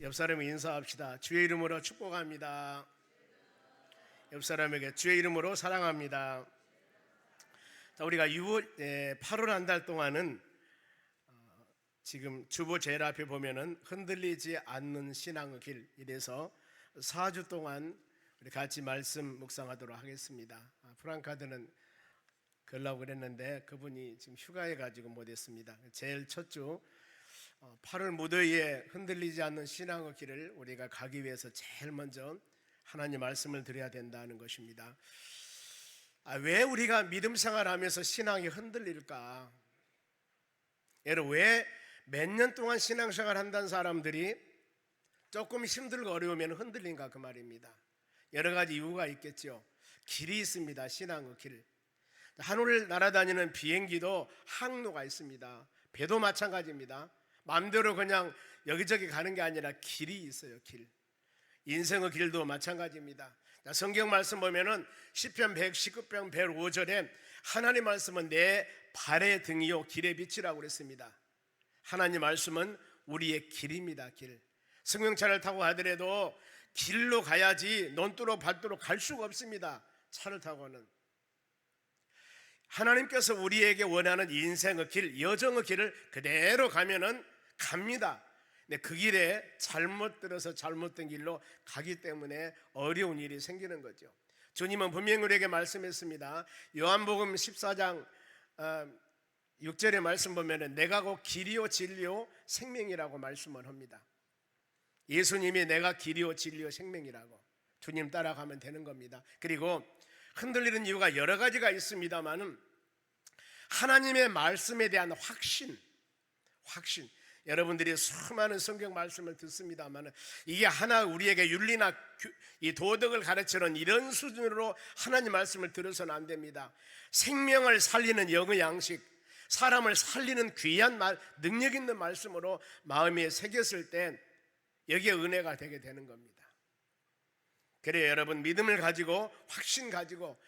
옆 사람에게 인사합시다. 주의 이름으로 축복합니다. 옆 사람에게 주의 이름으로 사랑합니다. 자, 우리가 8월 한 달 동안은 지금 주보 제일 앞에 보면은 흔들리지 않는 신앙의 길, 이래서 4주 동안 우리 같이 말씀 묵상하도록 하겠습니다. 프랑카드는 걸라고 그랬는데 그분이 지금 휴가해 가지고 못했습니다. 제일 첫 주 8월 무더위에 흔들리지 않는 신앙의 길을 우리가 가기 위해서 제일 먼저 하나님 말씀을 드려야 된다는 것입니다. 왜 우리가 믿음 생활하면서 신앙이 흔들릴까? 여러분, 왜 몇 년 동안 신앙생활 한다는 사람들이 조금 힘들고 어려우면 흔들린가, 그 말입니다. 여러 가지 이유가 있겠죠. 길이 있습니다. 신앙의 길. 하늘을 날아다니는 비행기도 항로가 있습니다. 배도 마찬가지입니다. 마음대로 그냥 여기저기 가는 게 아니라 길이 있어요. 길. 인생의 길도 마찬가지입니다. 성경 말씀 보면은 시편 119편 105절에 하나님 말씀은 내 발의 등이요 길의 빛이라고 그랬습니다. 하나님 말씀은 우리의 길입니다. 길. 승용차를 타고 가더라도 길로 가야지 논두로 밭두로 갈 수가 없습니다. 차를 타고는. 하나님께서 우리에게 원하는 인생의 길, 여정의 길을 그대로 가면은 갑니다. 근데 그 길에 잘못 들어서 잘못된 길로 가기 때문에 어려운 일이 생기는 거죠. 주님은 분명히 우리에게 말씀했습니다. 요한복음 14장 6절의 말씀 보면은 내가 곧 길이요 진리요 생명이라고 말씀을 합니다. 예수님이 내가 길이요 진리요 생명이라고, 주님 따라가면 되는 겁니다. 그리고 흔들리는 이유가 여러 가지가 있습니다만은 하나님의 말씀에 대한 확신. 여러분들이 수많은 성경 말씀을 듣습니다만 이게 하나 우리에게 윤리나 이 도덕을 가르치는 이런 수준으로 하나님 말씀을 들어서는 안 됩니다. 생명을 살리는 영의 양식, 사람을 살리는 귀한 능력 있는 말씀으로 마음에 새겼을 때 여기에 은혜가 되게 되는 겁니다. 그래요, 여러분, 믿음을 가지고 확신 가지고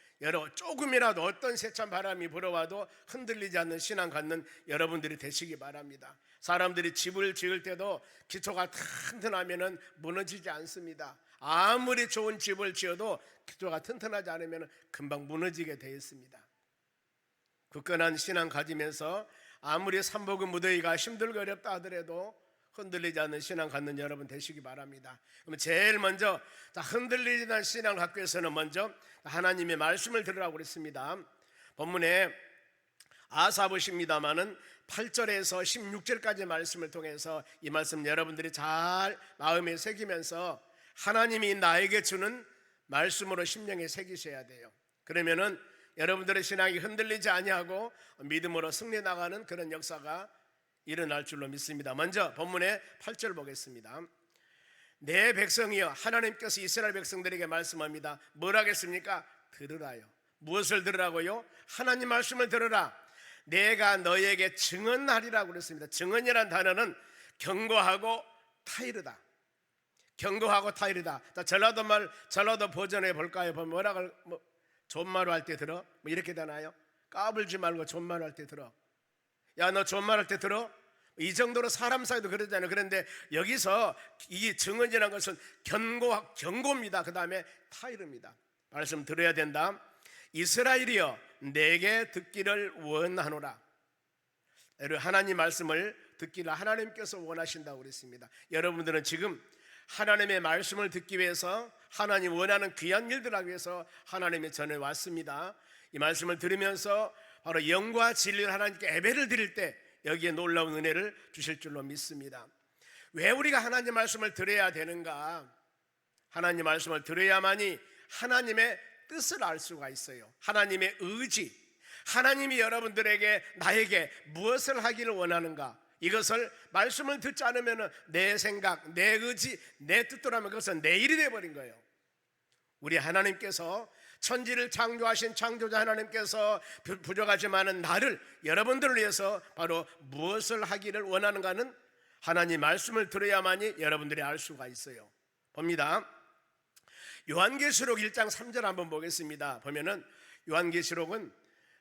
조금이라도 어떤 세찬 바람이 불어와도 흔들리지 않는 신앙 갖는 여러분들이 되시기 바랍니다. 사람들이 집을 지을 때도 기초가 튼튼하면 무너지지 않습니다. 아무리 좋은 집을 지어도 기초가 튼튼하지 않으면 금방 무너지게 되어 있습니다. 굳건한 신앙 가지면서 아무리 삼복의 무더위가 힘들고 어렵다 하더라도 흔들리지 않는 신앙 갖는 여러분 되시기 바랍니다. 그러면 제일 먼저 흔들리지 않는 신앙을 갖기 위해서는 먼저 하나님의 말씀을 들으라고 그랬습니다. 본문에 아사보십니다마는 8절에서 16절까지 말씀을 통해서 이 말씀 여러분들이 잘 마음에 새기면서 하나님이 나에게 주는 말씀으로 심령에 새기셔야 돼요. 그러면은 여러분들의 신앙이 흔들리지 아니하고 믿음으로 승리 나가는 그런 역사가 일어날 줄로 믿습니다. 먼저 본문의 8절 보겠습니다. 내 백성이여, 하나님께서 이스라엘 백성들에게 말씀합니다. 뭘 하겠습니까? 들으라요. 무엇을 들으라고요? 하나님 말씀을 들으라. 내가 너에게 증언하리라고 그랬습니다. 증언이란 단어는 경고하고 타이르다. 경고하고 타이르다. 전라도 버전에 볼까요? 뭐라고, 존마루 할 때 들어? 이렇게 되나요? 까불지 말고 존마루 할 때 들어. 야, 너 존말할 때 들어? 이 정도로 사람 사이도 그러잖아요. 그런데 여기서 이 증언이라는 것은 경고입니다. 그 다음에 타이르입니다. 말씀 들어야 된다. 이스라엘이여, 내게 듣기를 원하노라. 하나님 말씀을 듣기를 하나님께서 원하신다고 그랬습니다. 여러분들은 지금 하나님의 말씀을 듣기 위해서 하나님 원하는 귀한 일들 하기 위해서 하나님의 전에 왔습니다. 이 말씀을 들으면서 바로 영과 진리를 하나님께 예배를 드릴 때 여기에 놀라운 은혜를 주실 줄로 믿습니다. 왜 우리가 하나님 말씀을 들어야 되는가? 하나님 말씀을 들어야만이 하나님의 뜻을 알 수가 있어요. 하나님의 의지, 하나님이 여러분들에게 나에게 무엇을 하기를 원하는가, 이것을 말씀을 듣지 않으면 내 생각, 내 의지, 내 뜻대로 하면 그것은 내 일이 되어버린 거예요. 우리 하나님께서 천지를 창조하신 창조자 하나님께서 부족하지만은 나를, 여러분들을 위해서 바로 무엇을 하기를 원하는가는 하나님 말씀을 들어야만이 여러분들이 알 수가 있어요. 봅니다. 요한계시록 1장 3절 한번 보겠습니다. 보면은 요한계시록은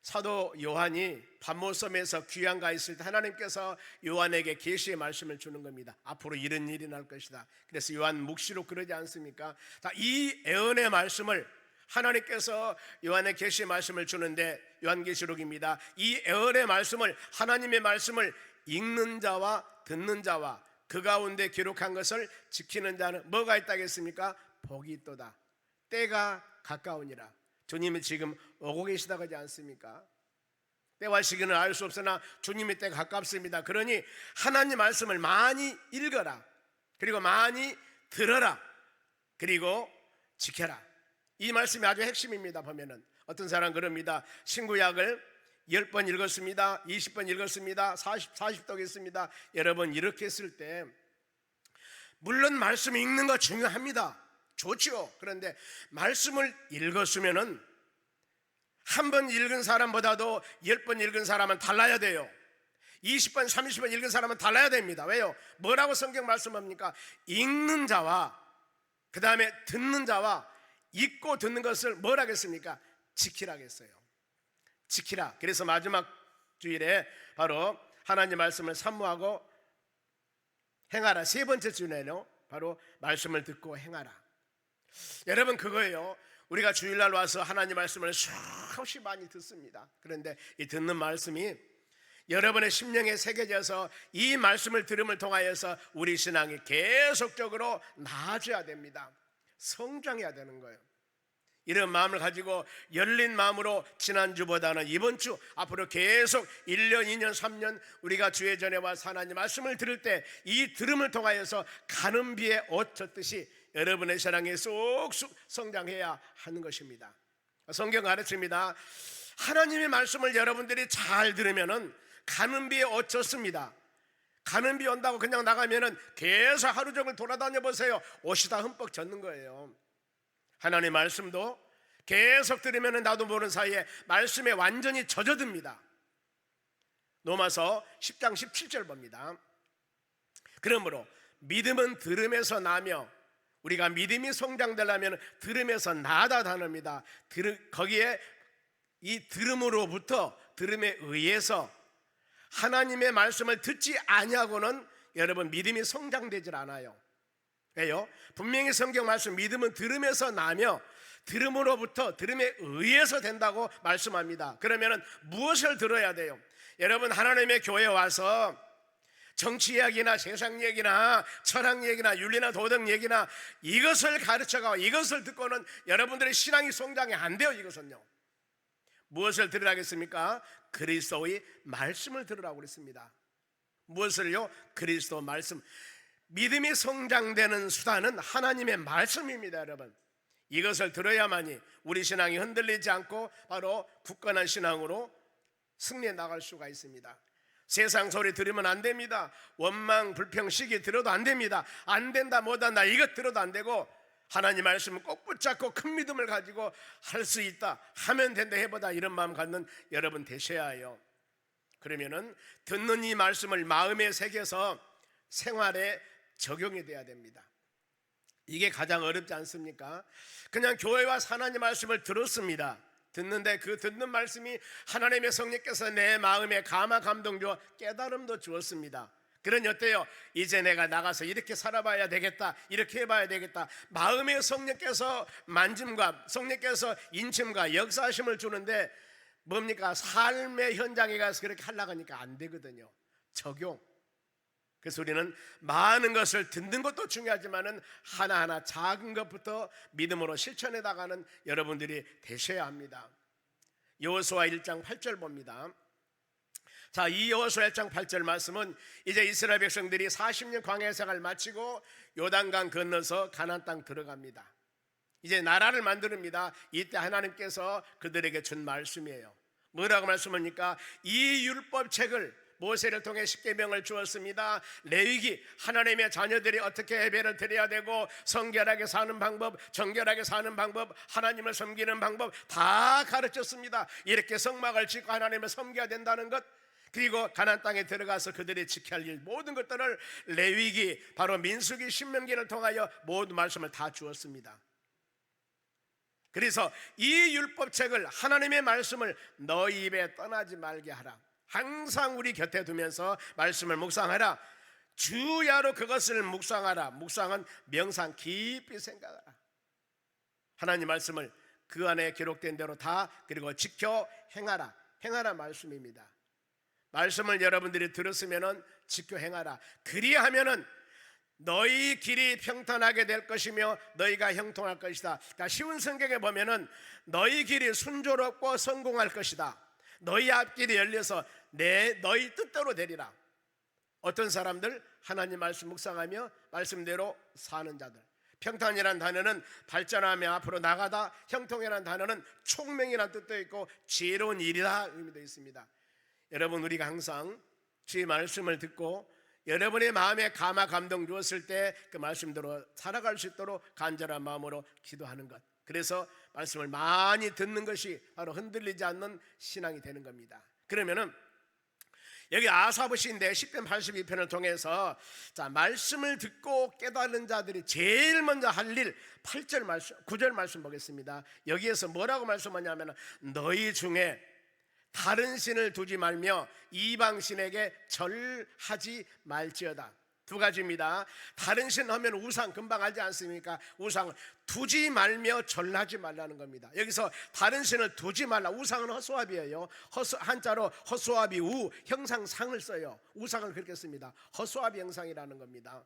사도 요한이 pat모섬에서 귀양가 있을 때 하나님께서 요한에게 계시의 말씀을 주는 겁니다. 앞으로 이런 일이 날 것이다. 그래서 요한 묵시록 그러지 않습니까? 이 애언의 말씀을 하나님께서 요한의 계시의 말씀을 주는데, 요한계시록입니다. 이 애언의 말씀을, 하나님의 말씀을 읽는 자와 듣는 자와 그 가운데 기록한 것을 지키는 자는 뭐가 있다겠습니까? 복이 있도다. 때가 가까우니라. 주님이 지금 오고 계시다고 하지 않습니까? 때와 시기는 알 수 없으나 주님의 때가 가깝습니다. 그러니 하나님 말씀을 많이 읽어라, 그리고 많이 들어라, 그리고 지켜라. 이 말씀이 아주 핵심입니다. 보면은 어떤 사람 그럽니다. 신구약을 10번 읽었습니다, 20번 읽었습니다, 40독 했습니다. 여러분, 이렇게 했을 때 물론 말씀 읽는 거 중요합니다. 좋죠. 그런데 말씀을 읽었으면은 한 번 읽은 사람보다도 10번 읽은 사람은 달라야 돼요. 20번, 30번 읽은 사람은 달라야 됩니다. 왜요? 뭐라고 성경 말씀합니까? 읽는 자와 그 다음에 듣는 자와 읽고 듣는 것을 뭐라 하겠습니까? 지키라겠어요. 지키라. 그래서 마지막 주일에 바로 하나님 말씀을 사모하고 행하라. 세 번째 주일에는 바로 말씀을 듣고 행하라. 여러분, 그거예요. 우리가 주일날 와서 하나님 말씀을 수없이 많이 듣습니다. 그런데 이 듣는 말씀이 여러분의 심령에 새겨져서 이 말씀을 들음을 통하여서 우리 신앙이 계속적으로 나아져야 됩니다. 성장해야 되는 거예요. 이런 마음을 가지고 열린 마음으로 지난주보다는 이번 주 앞으로 계속 1년, 2년, 3년 우리가 주의 전에 와서 하나님 말씀을 들을 때 이 들음을 통하여서 가는 비에 옷 젖듯이 여러분의 신앙이 쏙쏙 성장해야 하는 것입니다. 성경 가르칩니다. 하나님의 말씀을 여러분들이 잘 들으면은 가는 비에 옷 젖습니다. 가는 비 온다고 그냥 나가면은 계속 하루 종일 돌아다녀 보세요. 옷이 다 흠뻑 젖는 거예요. 하나님의 말씀도 계속 들으면 나도 모르는 사이에 말씀에 완전히 젖어듭니다. 로마서 10장 17절 봅니다. 그러므로 믿음은 들음에서 나며, 우리가 믿음이 성장되려면 들음에서 나다 단어입니다. 거기에 이 들음으로부터, 들음에 의해서 하나님의 말씀을 듣지 아니하고는 여러분 믿음이 성장되질 않아요. 왜요? 분명히 성경 말씀, 믿음은 들음에서 나며 들음으로부터, 들음에 의해서 된다고 말씀합니다. 그러면 무엇을 들어야 돼요? 여러분, 하나님의 교회에 와서 정치 이야기나 세상 얘기나 철학 얘기나 윤리나 도덕 얘기나 이것을 가르쳐가고 이것을 듣고는 여러분들의 신앙이 성장이 안 돼요. 이것은요, 무엇을 들으라겠습니까? 그리스도의 말씀을 들으라고 그랬습니다. 무엇을요? 그리스도 말씀. 믿음이 성장되는 수단은 하나님의 말씀입니다. 여러분, 이것을 들어야만이 우리 신앙이 흔들리지 않고 바로 굳건한 신앙으로 승리해 나갈 수가 있습니다. 세상 소리 들으면 안 됩니다. 원망, 불평, 시기 들어도 안 됩니다. 안 된다, 못한다, 이것 들어도 안 되고 하나님 말씀을 꼭 붙잡고 큰 믿음을 가지고 할 수 있다, 하면 된다, 해보다, 이런 마음 갖는 여러분 되셔야 해요. 그러면은 듣는 이 말씀을 마음에 새겨서 생활에 적용이 돼야 됩니다. 이게 가장 어렵지 않습니까? 그냥 교회 와서 하나님 말씀을 들었습니다. 듣는데 그 듣는 말씀이 하나님의 성령께서 내 마음에 감화 감동 주어 깨달음도 주었습니다. 그러니 어때요? 이제 내가 나가서 이렇게 살아봐야 되겠다, 이렇게 해봐야 되겠다. 마음의 성령께서 만짐과 성령께서 인침과 역사하심을 주는데 뭡니까? 삶의 현장에 가서 그렇게 하려고 하니까 안 되거든요. 적용. 그래서 우리는 많은 것을 듣는 것도 중요하지만은 하나하나 작은 것부터 믿음으로 실천해 나가는 여러분들이 되셔야 합니다. 여호수아 1장 8절 봅니다. 자, 이 여호수아 1장 8절 말씀은 이제 이스라엘 백성들이 40년 광야 생활을 마치고 요단강 건너서 가나안 땅 들어갑니다. 이제 나라를 만듭니다. 이때 하나님께서 그들에게 준 말씀이에요. 뭐라고 말씀합니까? 이 율법책을 모세를 통해 십계명을 주었습니다. 레위기, 하나님의 자녀들이 어떻게 예배를 드려야 되고 성결하게 사는 방법, 정결하게 사는 방법, 하나님을 섬기는 방법 다 가르쳤습니다. 이렇게 성막을 짓고 하나님을 섬겨야 된다는 것, 그리고 가나안 땅에 들어가서 그들이 지켜야 할 일, 모든 것들을 레위기, 바로 민수기, 신명기를 통하여 모든 말씀을 다 주었습니다. 그래서 이 율법책을, 하나님의 말씀을 너희 입에 떠나지 말게 하라. 항상 우리 곁에 두면서 말씀을 묵상하라. 주야로 그것을 묵상하라. 묵상은 명상 깊이 생각하라. 하나님 말씀을 그 안에 기록된 대로 다 그리고 지켜 행하라. 행하라 말씀입니다. 말씀을 여러분들이 들었으면 지켜 행하라. 그리하면은 너희 길이 평탄하게 될 것이며 너희가 형통할 것이다. 그러니까 쉬운 성경에 보면은 너희 길이 순조롭고 성공할 것이다. 너희 앞길이 열려서 너희 뜻대로 되리라. 어떤 사람들? 하나님 말씀 묵상하며 말씀대로 사는 자들. 평탄이라는 단어는 발전하며 앞으로 나가다, 형통이라는 단어는 총명이라는 뜻도 있고 지혜로운 일이다 의미도 있습니다. 여러분, 우리가 항상 주의 말씀을 듣고 여러분의 마음에 감화 감동 주었을 때 그 말씀대로 살아갈 수 있도록 간절한 마음으로 기도하는 것, 그래서 말씀을 많이 듣는 것이 바로 흔들리지 않는 신앙이 되는 겁니다. 그러면은 여기 아사부 시인데 10편 82편을 통해서 자, 말씀을 듣고 깨닫는 자들이 제일 먼저 할 일 8절 말씀, 9절 말씀 보겠습니다. 여기에서 뭐라고 말씀하냐면 너희 중에 다른 신을 두지 말며 이방 신에게 절하지 말지어다. 두 가지입니다. 다른 신 하면 우상, 금방 알지 않습니까? 우상을 두지 말며 절하지 말라는 겁니다. 여기서 다른 신을 두지 말라. 우상은 허수아비예요. 한자로 허수아비 우 형상상을 써요. 우상을 그렇게 씁니다. 허수아비 형상이라는 겁니다.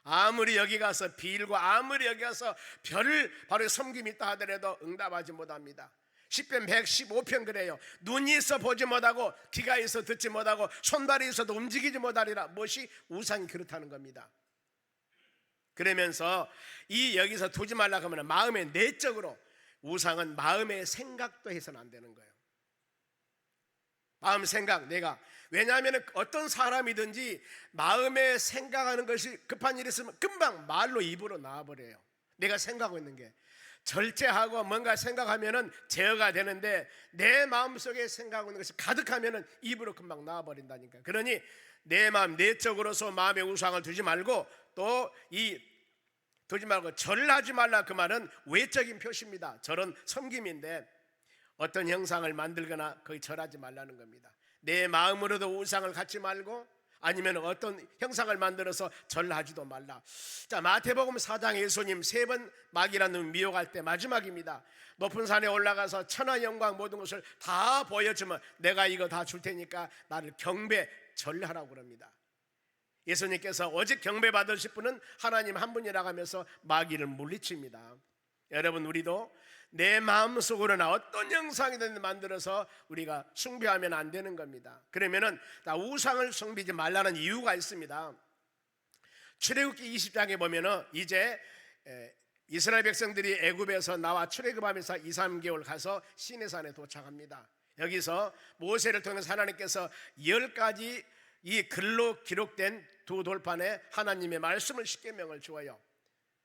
아무리 여기 가서 빌고 아무리 여기 가서 별을 바로 섬김이 있다 하더라도 응답하지 못합니다. 10편 115편 그래요. 눈이 있어 보지 못하고 귀가 있어 듣지 못하고 손발이 있어도 움직이지 못하리라. 무엇이? 우상이 그렇다는 겁니다. 그러면서 이 여기서 두지 말라고 하면 마음의 내적으로, 우상은 마음의 생각도 해서는 안 되는 거예요. 마음 생각, 내가, 왜냐하면 어떤 사람이든지 마음에 생각하는 것이 급한 일이 있으면 금방 말로 입으로 나와버려요. 내가 생각하고 있는 게 절제하고 뭔가 생각하면은 제어가 되는데 내 마음속에 생각하는 것이 가득하면은 입으로 금방 나와버린다니까. 그러니 내 마음 내적으로서 마음의 우상을 두지 말고, 또 두지 말고 절하지 말라, 그 말은 외적인 표시입니다. 절은 섬김인데 어떤 형상을 만들거나 거의 절하지 말라는 겁니다. 내 마음으로도 우상을 갖지 말고 아니면 어떤 형상을 만들어서 절하지도 말라. 자, 마태복음 4장 예수님 3번 마귀라는 미혹할 때 마지막입니다. 높은 산에 올라가서 천하 영광 모든 것을 다 보여주면 내가 이거 다 줄 테니까 나를 경배 절하라고 그럽니다. 예수님께서 오직 경배 받으실 분은 하나님 한 분이라고 하면서 마귀를 물리칩니다. 여러분, 우리도 내 마음속으로나 어떤 형상이든 만들어서 우리가 숭배하면 안 되는 겁니다. 그러면은 우상을 숭배하지 말라는 이유가 있습니다. 출애굽기 20장에 보면은 이제 이스라엘 백성들이 애굽에서 나와 출애굽하면서 2, 3개월 가서 시내산에 도착합니다. 여기서 모세를 통해서 하나님께서 10가지 이 글로 기록된 두 돌판에 하나님의 말씀을 10계명을 주어요.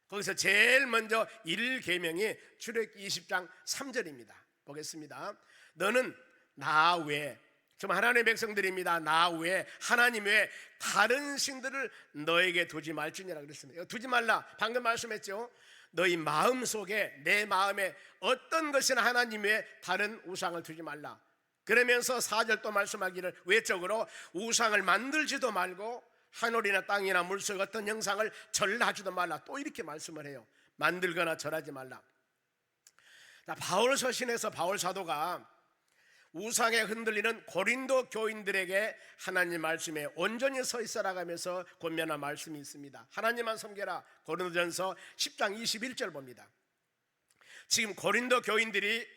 거기서 제일 먼저 1계명이 출애굽기 20장 3절입니다. 보겠습니다. 너는 나 외에, 좀 하나님의 백성들입니다. 나 외에, 하나님 외에 다른 신들을 너에게 두지 말지니라 그랬습니다. 두지 말라, 방금 말씀했죠. 너희 마음속에, 내 마음에 어떤 것이나 하나님 외에 다른 우상을 두지 말라. 그러면서 4절 또 말씀하기를 외적으로 우상을 만들지도 말고 하늘이나 땅이나 물속 어떤 형상을 절하지도 말라. 또 이렇게 말씀을 해요. 만들거나 절하지 말라. 바울 서신에서 바울 사도가 우상에 흔들리는 고린도 교인들에게 하나님 말씀에 온전히 서 있어라 하면서 권면한 말씀이 있습니다. 하나님만 섬겨라. 고린도전서 10장 21절 봅니다. 지금 고린도 교인들이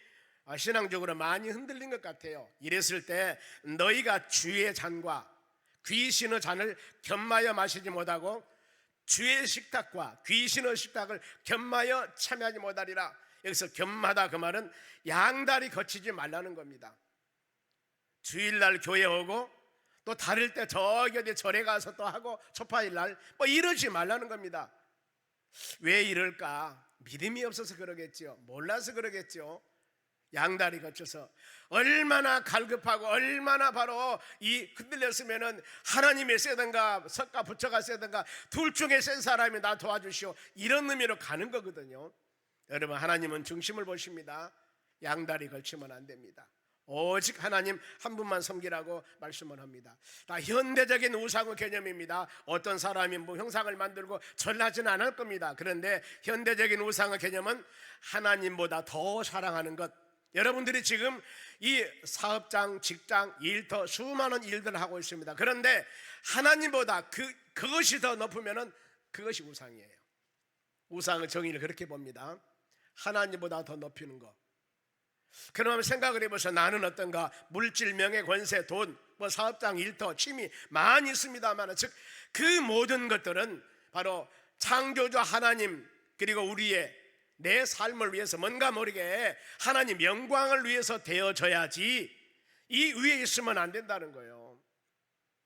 신앙적으로 많이 흔들린 것 같아요. 이랬을 때 너희가 주의 잔과 귀신의 잔을 겸하여 마시지 못하고 주의 식탁과 귀신의 식탁을 겸하여 참여하지 못하리라. 여기서 겸하다, 그 말은 양다리 거치지 말라는 겁니다. 주일날 교회 오고 또 다를 때 저기 어디 절에 가서 또 하고 초파일날 뭐 이러지 말라는 겁니다. 왜 이럴까? 믿음이 없어서 그러겠죠. 몰라서 그러겠죠. 양다리 거쳐서 얼마나 갈급하고 얼마나 바로 이 흔들렸으면은 하나님이 세든가 석가 부처가 세든가 둘 중에 센 사람이 나 도와주시오, 이런 의미로 가는 거거든요. 여러분, 하나님은 중심을 보십니다. 양다리 걸치면 안 됩니다. 오직 하나님 한 분만 섬기라고 말씀을 합니다. 다 현대적인 우상의 개념입니다. 어떤 사람이 뭐 형상을 만들고 절하지는 않을 겁니다. 그런데 현대적인 우상의 개념은 하나님보다 더 사랑하는 것. 여러분들이 지금 이 사업장, 직장, 일터 수많은 일들을 하고 있습니다. 그런데 하나님보다 그것이 더 높으면은 그것이 우상이에요. 우상의 정의를 그렇게 봅니다. 하나님보다 더 높이는 것. 그러면 생각을 해보세요. 나는 어떤가? 물질, 명예, 권세, 돈, 뭐 사업장, 일터, 취미 많이 있습니다만, 즉 그 모든 것들은 바로 창조주 하나님 그리고 우리의 내 삶을 위해서 뭔가 모르게 하나님 영광을 위해서 되어져야지 이 위에 있으면 안 된다는 거예요.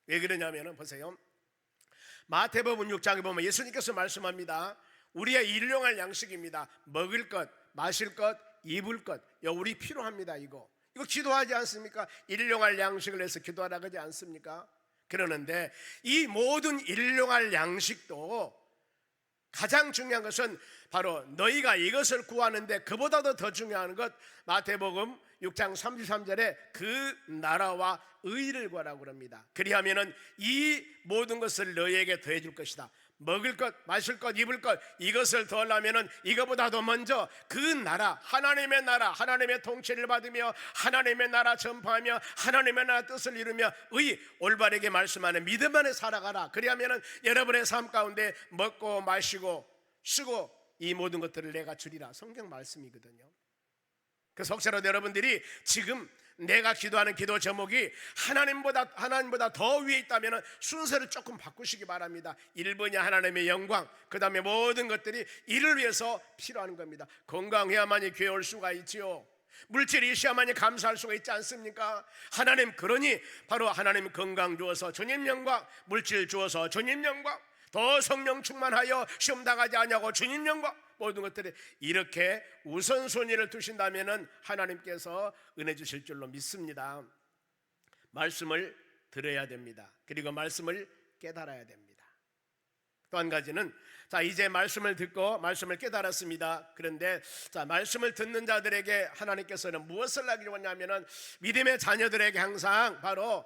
왜 그러냐면 보세요. 마태복음 6장에 보면 예수님께서 말씀합니다. 우리의 일용할 양식입니다. 먹을 것, 마실 것, 입을 것, 우리 필요합니다. 이거 기도하지 않습니까? 일용할 양식을 해서 기도하라 그러지 않습니까? 그러는데 이 모든 일용할 양식도 가장 중요한 것은 바로 너희가 이것을 구하는데 그보다도 더 중요한 것, 마태복음 6장 33절에 그 나라와 의를 구하라고 그럽니다. 그리하면은 이 모든 것을 너희에게 더해 줄 것이다. 먹을 것, 마실 것, 입을 것, 이것을 더하려면은 이거보다도 먼저 그 나라, 하나님의 통치를 받으며 하나님의 나라 전파하며 하나님의 나라 뜻을 이루며 올바르게 말씀하는 믿음 안에 살아가라. 그리하면은 여러분의 삶 가운데 먹고 마시고 쓰고 이 모든 것들을 내가 주리라. 성경 말씀이거든요. 그래서 혹시라도 여러분들이 지금 내가 기도하는 기도 제목이 하나님보다 더 위에 있다면 순서를 조금 바꾸시기 바랍니다. 1번이 하나님의 영광, 그 다음에 모든 것들이 이를 위해서 필요한 겁니다. 건강해야만이 교회 올 수가 있지요. 물질이 있어야만이 감사할 수가 있지 않습니까? 하나님, 그러니 바로 하나님 건강 주어서 주님 영광, 물질 주어서 주님 영광, 더 성령 충만하여 시험 당하지 아니하고 주님 영광, 모든 것들이 이렇게 우선순위를 두신다면 하나님께서 은혜 주실 줄로 믿습니다. 말씀을 들어야 됩니다. 그리고 말씀을 깨달아야 됩니다. 또 한 가지는 이제 말씀을 듣고 말씀을 깨달았습니다. 그런데 말씀을 듣는 자들에게 하나님께서는 무엇을 하기를 원하냐면 믿음의 자녀들에게 항상 바로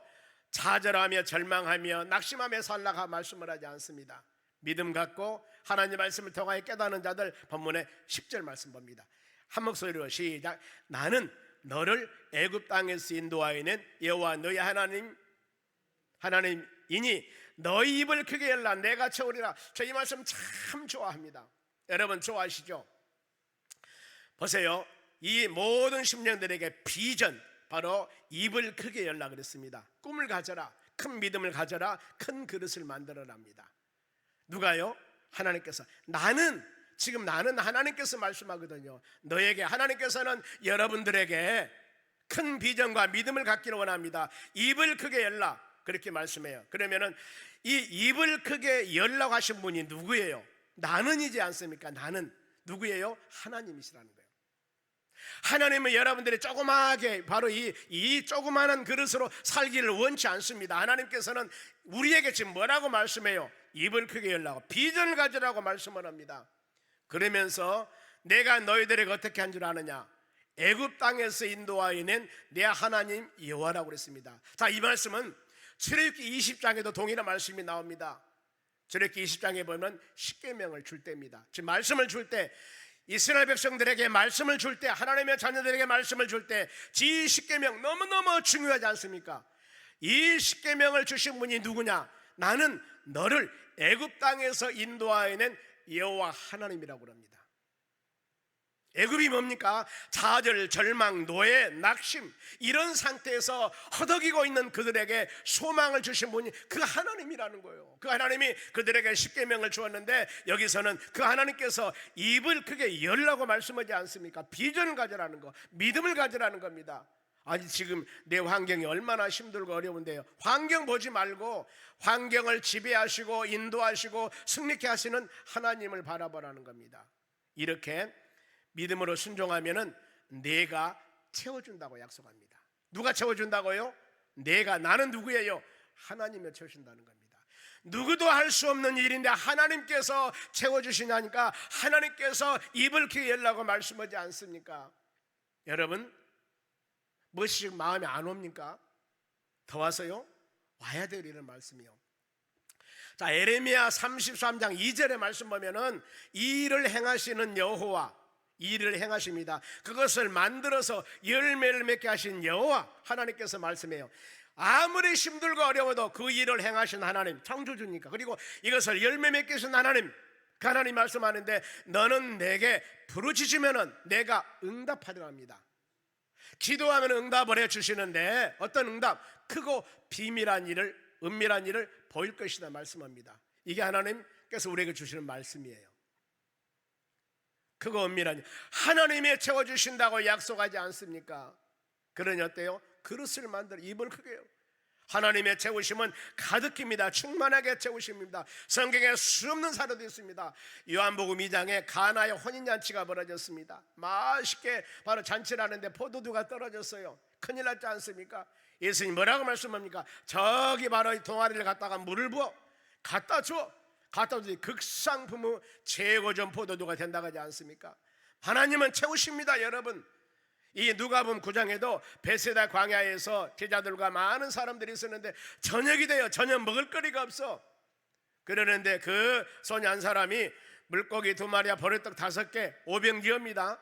좌절하며 절망하며 낙심하며 살라고 말씀을 하지 않습니다. 믿음 갖고 하나님 말씀을 통하여 깨닫는 자들, 본문의 10절 말씀 봅니다. 한 목소리로 시작. 나는 너를 애굽 땅에서 인도하여낸 여호와 너희 하나님이니 너희 입을 크게 열라 내가 채우리라. 저 이 말씀 참 좋아합니다. 여러분 좋아하시죠? 보세요. 이 모든 심령들에게 비전, 바로 입을 크게 열라 그랬습니다. 꿈을 가져라, 큰 믿음을 가져라, 큰 그릇을 만들어랍니다. 누가요? 하나님께서. 나는 하나님께서 말씀하거든요. 너에게, 하나님께서는 여러분들에게 큰 비전과 믿음을 갖기를 원합니다. 입을 크게 열라 그렇게 말씀해요. 그러면은 이 입을 크게 열라고 하신 분이 누구예요? 나는이지 않습니까? 나는 누구예요? 하나님이시라는 거예요. 하나님은 여러분들이 조그마하게 바로 이 조그마한 그릇으로 살기를 원치 않습니다. 하나님께서는 우리에게 지금 뭐라고 말씀해요? 입을 크게 열라고, 비전을 가지라고 말씀을 합니다. 그러면서 내가 너희들에게 어떻게 한 줄 아느냐? 애굽 땅에서 인도하여낸 내 하나님 여호와라고 그랬습니다. 이 말씀은 출애굽기 20장에도 동일한 말씀이 나옵니다. 출애굽기 20장에 보면 십계명을 줄 때입니다. 지금 말씀을 줄 때, 이스라엘 백성들에게 말씀을 줄 때, 하나님의 자녀들에게 말씀을 줄 때 이 십계명 너무너무 중요하지 않습니까? 이 십계명을 주신 분이 누구냐? 나는 너를 애굽 땅에서 인도하여낸 여호와 하나님이라고 합니다. 애굽이 뭡니까? 좌절, 절망, 노예, 낙심, 이런 상태에서 허덕이고 있는 그들에게 소망을 주신 분이 그 하나님이라는 거예요. 그 하나님이 그들에게 십계명을 주었는데 여기서는 그 하나님께서 입을 크게 열라고 말씀하지 않습니까? 비전을 가져라는 거, 믿음을 가져라는 겁니다. 아니 지금 내 환경이 얼마나 힘들고 어려운데요. 환경 보지 말고 환경을 지배하시고 인도하시고 승리케 하시는 하나님을 바라보라는 겁니다. 이렇게 믿음으로 순종하면은 내가 채워준다고 약속합니다. 누가 채워준다고요? 나는 누구예요? 하나님이 채우신다는 겁니다. 누구도 할 수 없는 일인데 하나님께서 채워주시냐니까 하나님께서 입을 크게 열라고 말씀하지 않습니까? 여러분, 무엇이 마음에 안 옵니까? 더 와서요? 와야 될 이런 말씀이요. 자, 에레미야 33장 2절의 말씀 보면은 이 일을 행하시는 여호와, 이 일을 행하십니다. 그것을 만들어서 열매를 맺게 하신 여호와 하나님께서 말씀해요. 아무리 힘들고 어려워도 그 일을 행하신 하나님, 창조주니까, 그리고 이것을 열매 맺게 하신 하나님, 그 하나님 말씀하는데 너는 내게 부르짖으면은 내가 응답하리라 합니다. 기도하면 응답을 해주시는데 어떤 응답? 크고 비밀한 일을, 은밀한 일을 보일 것이다 말씀합니다. 이게 하나님께서 우리에게 주시는 말씀이에요. 크고 은밀한 일, 하나님이 채워주신다고 약속하지 않습니까? 그러니 어때요? 그릇을 만들어 입을 크게 해요. 하나님의 채우심은 가득입니다. 충만하게 채우십니다. 성경에 수없는 사례도 있습니다. 요한복음 2장에 가나의 혼인잔치가 벌어졌습니다. 맛있게 바로 잔치를 하는데 포도주가 떨어졌어요. 큰일 났지 않습니까? 예수님 뭐라고 말씀합니까? 저기 바로 이 동아리를 갖다가 물을 부어 갖다 줘. 갖다 주니 극상품의 최고점 포도주가 된다고 하지 않습니까? 하나님은 채우십니다. 여러분, 이 누가복음 9장에도 베세다 광야에서 제자들과 많은 사람들이 있었는데 저녁이 돼요. 저녁 먹을 거리가 없어. 그러는데 그 소녀 한 사람이 물고기 2마리와 보리떡 5개 5병지어입니다.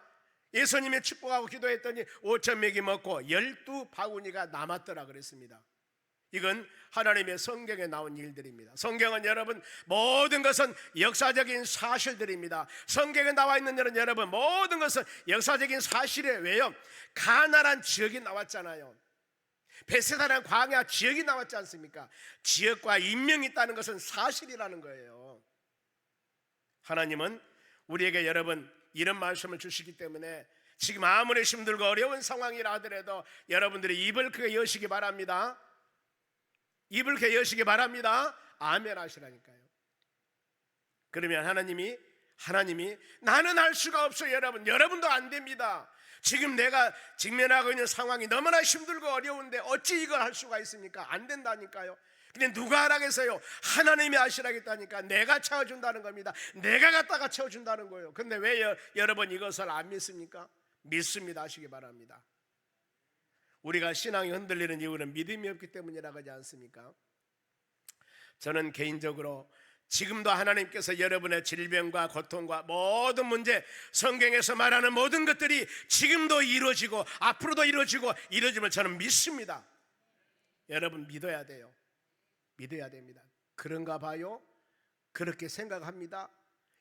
예수님이 축복하고 기도했더니 5,000명이 먹고 12바구니가 남았더라 그랬습니다. 이건 하나님의 성경에 나온 일들입니다. 성경은 여러분 모든 것은 역사적인 사실들입니다. 성경에 나와 있는 여러분 모든 것은 역사적인 사실이에요. 왜요? 가나란 지역이 나왔잖아요. 베세다라는 광야 지역이 나왔지 않습니까? 지역과 인명이 있다는 것은 사실이라는 거예요. 하나님은 우리에게 여러분 이런 말씀을 주시기 때문에 지금 아무리 힘들고 어려운 상황이라 하더라도 여러분들이 입을 크게 여시기 바랍니다. 입을 크게 여시기 바랍니다. 아멘 하시라니까요. 그러면 하나님이 나는 할 수가 없어요. 여러분도 안 됩니다. 지금 내가 직면하고 있는 상황이 너무나 힘들고 어려운데 어찌 이걸 할 수가 있습니까? 안 된다니까요. 근데 누가 하라겠어요? 하나님이 하시라겠다니까. 내가 채워준다는 겁니다. 내가 갖다가 채워준다는 거예요. 근데 왜 여러분 이것을 안 믿습니까? 믿습니다 하시기 바랍니다. 우리가 신앙이 흔들리는 이유는 믿음이 없기 때문이라고 하지 않습니까? 저는 개인적으로 지금도 하나님께서 여러분의 질병과 고통과 모든 문제, 성경에서 말하는 모든 것들이 지금도 이루어지고 앞으로도 이루어지면 저는 믿습니다. 여러분 믿어야 돼요. 믿어야 됩니다. 그런가 봐요? 그렇게 생각합니다.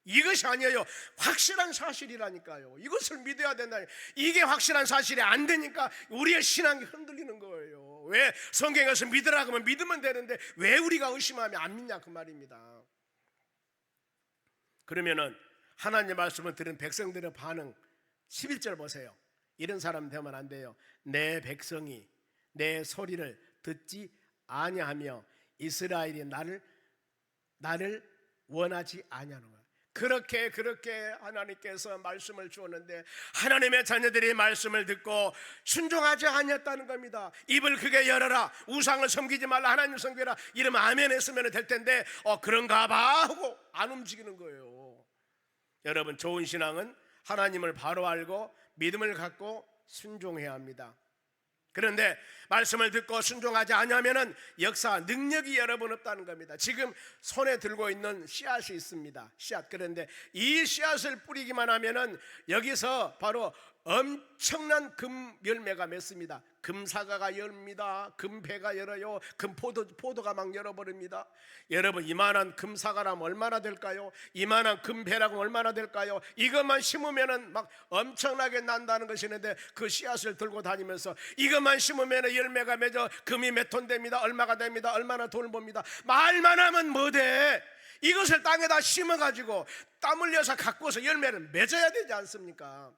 이것이 아니에요. 확실한 사실이라니까요. 이것을 믿어야 된다. 이게 확실한 사실이 안 되니까 우리의 신앙이 흔들리는 거예요. 왜? 성경에서 믿으라고 하면 믿으면 되는데 왜 우리가 의심하면 안 믿냐 그 말입니다. 그러면은 하나님의 말씀을 들은 백성들의 반응 11절 보세요. 이런 사람 되면 안 돼요. 내 백성이 내 소리를 듣지 아니하며 이스라엘이 나를 원하지 아니하는 거야. 그렇게 하나님께서 말씀을 주었는데 하나님의 자녀들이 말씀을 듣고 순종하지 아니했다는 겁니다. 입을 크게 열어라, 우상을 섬기지 말라, 하나님을 섬기라 이러면 아멘 했으면 될 텐데 그런가 봐 하고 안 움직이는 거예요. 여러분 좋은 신앙은 하나님을 바로 알고 믿음을 갖고 순종해야 합니다. 그런데 말씀을 듣고 순종하지 않으면은 역사 능력이 여러분 없다는 겁니다. 지금 손에 들고 있는 씨앗이 있습니다. 씨앗. 그런데 이 씨앗을 뿌리기만 하면은 여기서 바로 엄청난 금 열매가 맺습니다. 금사과가 열립니다. 금배가 열어요. 포도가 막 열어버립니다. 여러분 이만한 금사과라면 얼마나 될까요? 이만한 금배라고 얼마나 될까요? 이것만 심으면은 막 엄청나게 난다는 것이 있는데 그 씨앗을 들고 다니면서 이것만 심으면은 열매가 맺어 금이 몇 톤 됩니다. 얼마가 됩니다. 얼마나 돈을 법니다. 말만 하면 뭐 돼? 이것을 땅에다 심어가지고 땀 흘려서 갖고서 열매를 맺어야 되지 않습니까?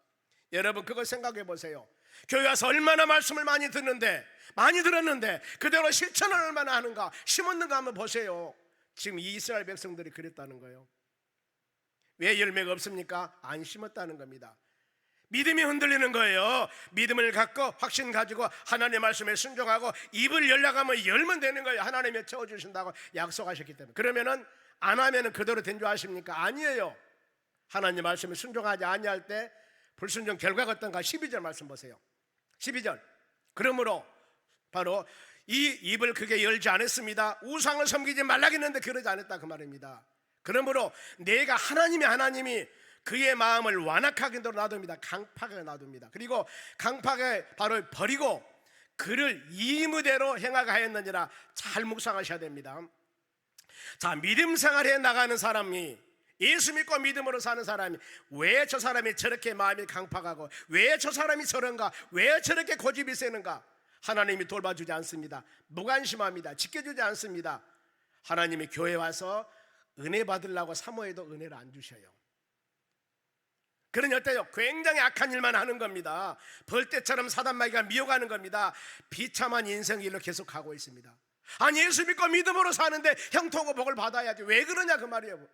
여러분 그걸 생각해 보세요. 교회 와서 얼마나 말씀을 많이 들었는데 그대로 실천을 얼마나 하는가, 심었는가 한번 보세요. 지금 이스라엘 백성들이 그랬다는 거예요. 왜 열매가 없습니까? 안 심었다는 겁니다. 믿음이 흔들리는 거예요. 믿음을 갖고 확신 가지고 하나님의 말씀에 순종하고 입을 열려가면 열면 되는 거예요. 하나님이 채워주신다고 약속하셨기 때문에. 그러면은 안 하면은 그대로 된 줄 아십니까? 아니에요. 하나님 말씀에 순종하지 아니할 때 불순종 결과가 어떤가? 12절 말씀 보세요. 12절. 그러므로 바로 이 입을 크게 열지 않았습니다. 우상을 섬기지 말라겠는데 그러지 않았다 그 말입니다. 그러므로 내가 하나님이 그의 마음을 완악하게 놔둡니다. 강팍하게 놔둡니다. 그리고 강팍에 바로 버리고 그를 임의대로 행하게 하였느니라. 잘 묵상하셔야 됩니다. 자, 믿음 생활에 나가는 사람이, 예수 믿고 믿음으로 사는 사람이 왜 저 사람이 저렇게 마음이 강팍하고 왜 저 사람이 저런가, 왜 저렇게 고집이 세는가? 하나님이 돌봐주지 않습니다. 무관심합니다. 지켜주지 않습니다. 하나님이 교회 와서 은혜 받으려고 사모해도 은혜를 안 주셔요. 그러니 어때요? 굉장히 악한 일만 하는 겁니다. 벌떼처럼 사단마귀가 미혹하는 겁니다. 비참한 인생 일로 계속 가고 있습니다. 아니, 예수 믿고 믿음으로 사는데 형통과 복을 받아야지 왜 그러냐 그 말이에요.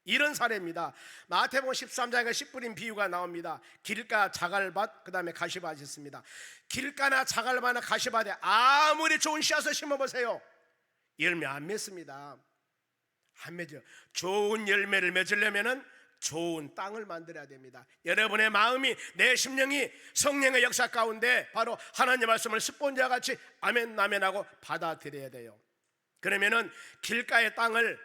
이런 사례입니다. 마태복음 13장에 씨 뿌린 비유가 나옵니다. 길가 자갈밭, 그 다음에 가시밭이 있습니다. 길가나 자갈밭이나 가시밭에 아무리 좋은 씨앗을 심어보세요, 열매 안 맺습니다. 안 맺어요. 좋은 열매를 맺으려면은 좋은 땅을 만들어야 됩니다. 여러분의 마음이, 내 심령이 성령의 역사 가운데 바로 하나님의 말씀을 스폰지와 같이 아멘 아멘하고 받아들여야 돼요. 그러면은 길가의 땅을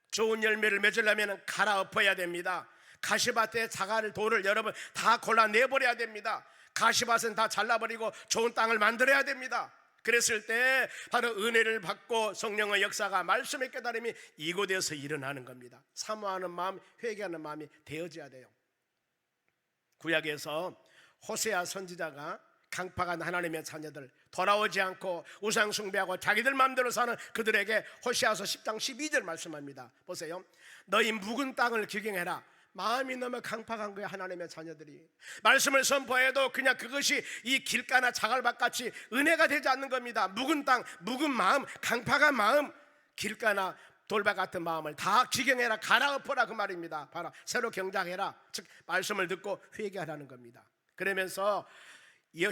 좋은 열매를 맺으려면 갈아엎어야 됩니다. 가시밭에 자갈 돌을 여러분 다 골라내버려야 됩니다. 가시밭은 다 잘라버리고 좋은 땅을 만들어야 됩니다. 그랬을 때 바로 은혜를 받고 성령의 역사가, 말씀의 깨달음이 이곳에서 일어나는 겁니다. 사모하는 마음, 회개하는 마음이 되어져야 돼요. 구약에서 호세아 선지자가 강팍한 하나님의 자녀들, 돌아오지 않고 우상 숭배하고 자기들 마음대로 사는 그들에게 호세아서 10장 12절 말씀합니다. 보세요. 너희 묵은 땅을 기경해라. 마음이 너무 강팍한 거예요. 하나님의 자녀들이 말씀을 선포해도 그냥 그것이 이 길가나 자갈밭같이 은혜가 되지 않는 겁니다. 묵은 땅, 묵은 마음, 강팍한 마음, 길가나 돌밭 같은 마음을 다 기경해라, 갈아엎어라 그 말입니다. 바로 새로 경작해라, 즉 말씀을 듣고 회개하라는 겁니다. 그러면서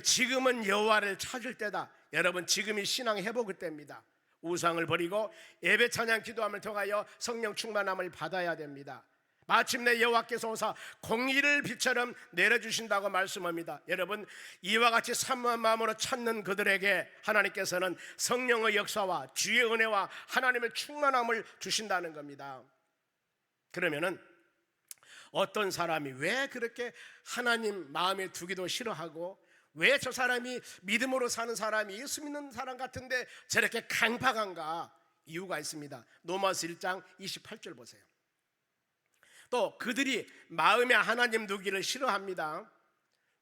지금은 여호와를 찾을 때다. 여러분, 지금이 신앙 회복의 때입니다. 우상을 버리고 예배 찬양 기도함을 통하여 성령 충만함을 받아야 됩니다. 마침내 여호와께서 오사 공의를 빛처럼 내려주신다고 말씀합니다. 여러분, 이와 같이 사모한 마음으로 찾는 그들에게 하나님께서는 성령의 역사와 주의 은혜와 하나님의 충만함을 주신다는 겁니다. 그러면은 어떤 사람이 왜 그렇게 하나님 마음에 두기도 싫어하고 왜 저 사람이 믿음으로 사는 사람이, 예수 믿는 사람 같은데 저렇게 강팍한가? 이유가 있습니다. 로마서 1장 28절 보세요. 또 그들이 마음에 하나님 두기를 싫어합니다.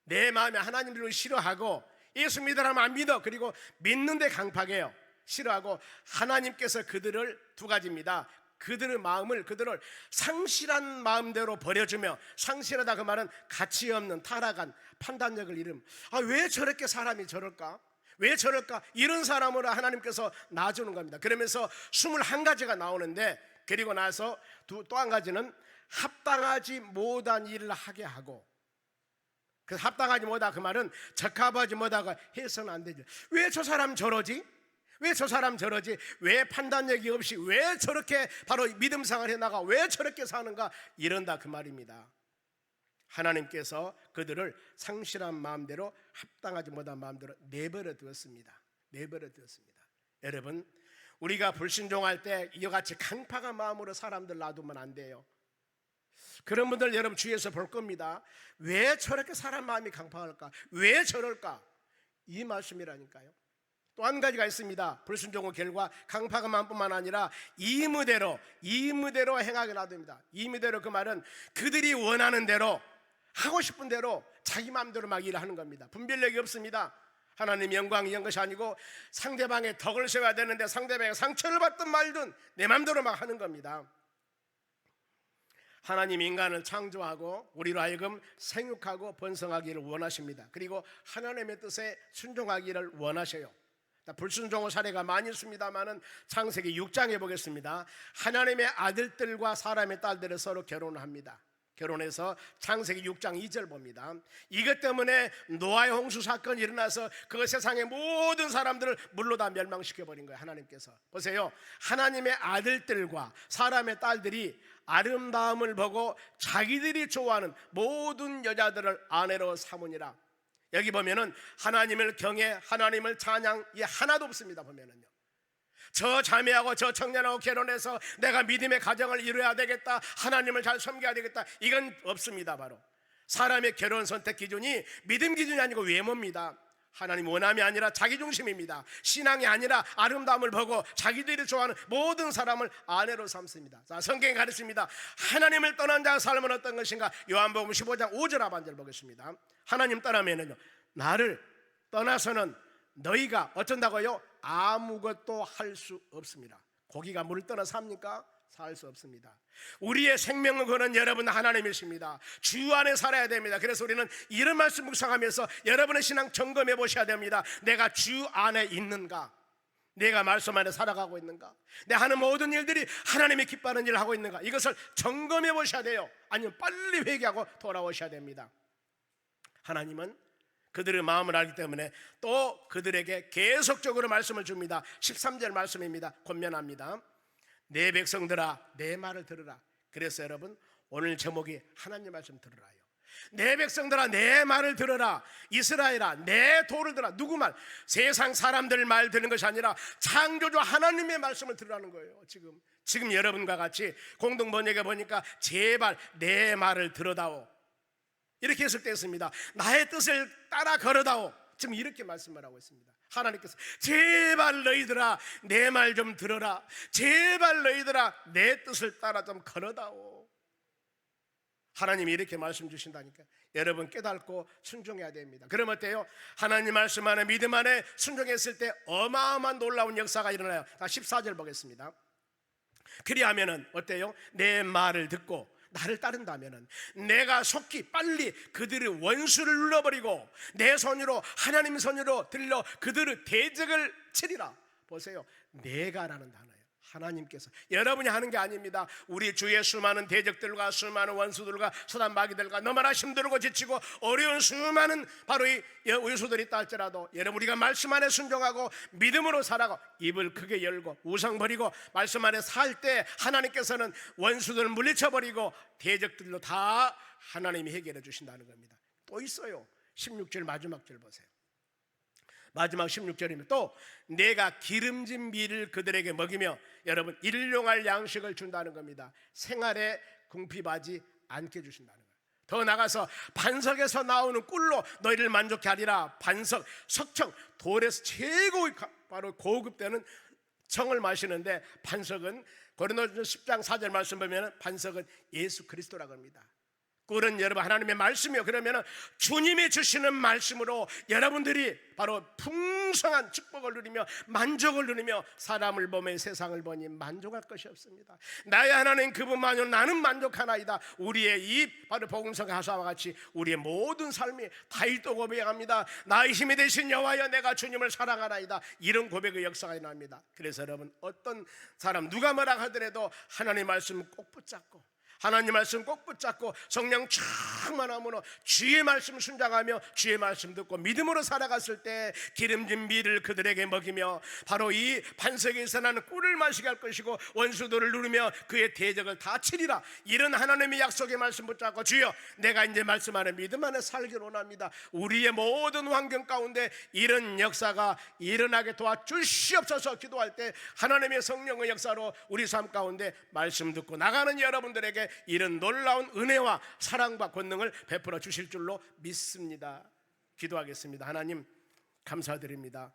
내 마음에 하나님 두기를 싫어하고 예수 믿으라면 안 믿어. 그리고 믿는데 강팍해요. 싫어하고 하나님께서 그들을 두 가지입니다. 그들의 마음을, 그들을 상실한 마음대로 버려주며, 상실하다 그 말은 가치 없는 타락한 판단력을 잃음. 왜 저렇게 사람이 저럴까? 왜 저럴까? 이런 사람으로 하나님께서 놔주는 겁니다. 그러면서 21가지가 나오는데, 그리고 나서 또 한 가지는 합당하지 못한 일을 하게 하고, 그 합당하지 못하 그 말은 적합하지 못하고 해서는 안 되죠. 왜 저 사람 저러지? 왜 저 사람 저러지? 왜 판단력이 없이 왜 저렇게 바로 믿음 생활해 나가? 왜 저렇게 사는가? 이런다 그 말입니다. 하나님께서 그들을 상실한 마음대로, 합당하지 못한 마음대로 내버려 두었습니다. 내버려 두었습니다. 여러분, 우리가 불순종할 때 이와 같이 강팍한 마음으로 사람들 놔두면 안 돼요. 그런 분들 여러분 주위에서 볼 겁니다. 왜 저렇게 사람 마음이 강팍할까? 왜 저럴까? 이 말씀이라니까요. 또 한 가지가 있습니다. 불순종의 결과 강팍한 마음뿐만 아니라 임의대로 행하게 놔둡니다. 임의대로 그 말은 그들이 원하는 대로, 하고 싶은 대로 자기 마음대로 막 일하는 겁니다. 분별력이 없습니다. 하나님 영광이 이런 것이 아니고 상대방의 덕을 세워야 되는데 상대방의 상처를 받든 말든 내 마음대로 막 하는 겁니다. 하나님 인간을 창조하고 우리로 하여금 생육하고 번성하기를 원하십니다. 그리고 하나님의 뜻에 순종하기를 원하셔요. 불순종의 사례가 많이 있습니다만은 창세기 6장에 보겠습니다. 하나님의 아들들과 사람의 딸들을 서로 결혼합니다. 결혼해서 창세기 6장 2절 봅니다. 이것 때문에 노아의 홍수 사건이 일어나서 그 세상의 모든 사람들을 물로 다 멸망시켜버린 거예요. 하나님께서. 보세요, 하나님의 아들들과 사람의 딸들이 아름다움을 보고 자기들이 좋아하는 모든 여자들을 아내로 삼으니라. 여기 보면은 하나님을 경외, 하나님을 찬양, 이 하나도 없습니다. 보면은요, 저 자매하고 저 청년하고 결혼해서 내가 믿음의 가정을 이루어야 되겠다, 하나님을 잘 섬겨야 되겠다, 이건 없습니다. 바로 사람의 결혼 선택 기준이 믿음 기준이 아니고 외모입니다. 하나님 원함이 아니라 자기중심입니다. 신앙이 아니라 아름다움을 보고 자기들이 좋아하는 모든 사람을 아내로 삼습니다. 자, 성경이 가르칩니다. 하나님을 떠난 자의 삶은 어떤 것인가? 요한복음 15장 5절 하반절 보겠습니다. 하나님 떠나면은요, 나를 떠나서는 너희가 어쩐다고요? 아무것도 할 수 없습니다. 고기가 물을 떠나 삽니까? 살 수 없습니다. 우리의 생명을 거는 여러분 하나님이십니다. 주 안에 살아야 됩니다. 그래서 우리는 이런 말씀 묵상하면서 여러분의 신앙 점검해 보셔야 됩니다. 내가 주 안에 있는가? 내가 말씀 안에 살아가고 있는가? 내 하는 모든 일들이 하나님이 기뻐하는 일을 하고 있는가? 이것을 점검해 보셔야 돼요. 아니면 빨리 회개하고 돌아오셔야 됩니다. 하나님은 그들의 마음을 알기 때문에 또 그들에게 계속적으로 말씀을 줍니다. 13절 말씀입니다. 권면합니다. 내 백성들아, 내 말을 들으라. 그래서 여러분, 오늘 제목이 하나님 말씀 들으라요. 내 백성들아, 내 말을 들으라. 이스라엘아, 내 도를 들으라. 누구 말? 세상 사람들 말 듣는 것이 아니라 창조주 하나님의 말씀을 들으라는 거예요. 지금 여러분과 같이 공동 번역에 보니까 제발 내 말을 들어다오, 이렇게 해석되었습니다. 나의 뜻을 따라 걸어다오. 지금 이렇게 말씀을 하고 있습니다. 하나님께서 제발 너희들아 내 말 좀 들어라. 제발 너희들아 내 뜻을 따라 좀 걸어다오. 하나님이 이렇게 말씀 주신다니까 여러분 깨닫고 순종해야 됩니다. 그럼 어때요? 하나님 말씀 안에 믿음 안에 순종했을 때 어마어마한 놀라운 역사가 일어나요. 14절 보겠습니다. 그리하면은 어때요? 내 말을 듣고 나를 따른다면은 내가 속히 빨리 그들의 원수를 눌러버리고 내 손으로, 하나님 손으로 들려 그들의 대적을 치리라. 보세요, 내가라는 단어예요. 하나님께서, 여러분이 하는 게 아닙니다. 우리 주의 수많은 대적들과 수많은 원수들과 사단 마귀들과 너무나 힘들고 지치고 어려운 수많은 바로 이 원수들이 있다 할지라도 여러분, 우리가 말씀 안에 순종하고 믿음으로 살아가고 입을 크게 열고 우상 버리고 말씀 안에 살 때 하나님께서는 원수들을 물리쳐버리고 대적들로 다 하나님이 해결해 주신다는 겁니다. 또 있어요. 16절 마지막 절 보세요. 마지막 16절이면 또 내가 기름진 밀을 그들에게 먹이며, 여러분 일용할 양식을 준다는 겁니다. 생활에 궁핍하지 않게 주신다는 거예요. 더 나가서 반석에서 나오는 꿀로 너희를 만족케 하리라. 반석, 석청, 돌에서 최고 바로 고급되는 청을 마시는데, 반석은 고린도전서 10장 4절 말씀 보면 반석은 예수 그리스도라고 합니다. 꿀은 여러분 하나님의 말씀이요. 그러면 주님이 주시는 말씀으로 여러분들이 바로 풍성한 축복을 누리며 만족을 누리며 사람을 보며 세상을 보니 만족할 것이 없습니다. 나의 하나님 그분만으로 나는 만족하나이다. 우리의 이 바로 복음성 가사와 같이 우리의 모든 삶이 다윗도 고백합니다. 나의 힘이 되신 여호와여, 내가 주님을 사랑하나이다. 이런 고백의 역사가 일어납니다. 그래서 여러분, 어떤 사람 누가 뭐라 하더라도 하나님 말씀을 꼭 붙잡고, 하나님 말씀 꼭 붙잡고 성령 충만함으로 주의 말씀 순종하며 주의 말씀 듣고 믿음으로 살아갔을 때 기름진 밀을 그들에게 먹이며 바로 이 반석에서 나는 꿀을 마시게 할 것이고 원수들을 누르며 그의 대적을 다 치리라. 이런 하나님의 약속의 말씀 붙잡고, 주여 내가 이제 말씀 안에 믿음 안에 살기를 원합니다. 우리의 모든 환경 가운데 이런 역사가 일어나게 도와주시옵소서. 기도할 때 하나님의 성령의 역사로 우리 삶 가운데 말씀 듣고 나가는 여러분들에게 이런 놀라운 은혜와 사랑과 권능을 베풀어 주실 줄로 믿습니다. 기도하겠습니다. 하나님 감사드립니다.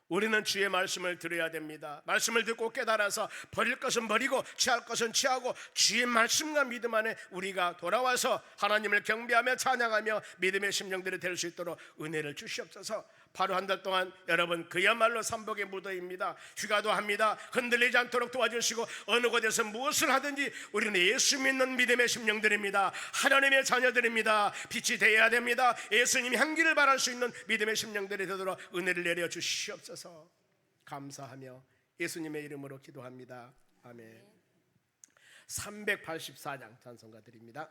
우리는 주의 말씀을 들어야 됩니다. 말씀을 듣고 깨달아서 버릴 것은 버리고 취할 것은 취하고 주의 말씀과 믿음 안에 우리가 돌아와서 하나님을 경배하며 찬양하며 믿음의 심령들이 될 수 있도록 은혜를 주시옵소서. 바로 한 달 동안 여러분 그야말로 삼복의 무더위입니다. 휴가도 합니다. 흔들리지 않도록 도와주시고 어느 곳에서 무엇을 하든지 우리는 예수 믿는 믿음의 심령들입니다. 하나님의 자녀들입니다. 빛이 되어야 됩니다. 예수님이 향기를 발할 수 있는 믿음의 심령들이 되도록 은혜를 내려 주시옵소서. 감사하며 예수님의 이름으로 기도합니다. 아멘. 384장 찬송가 드립니다.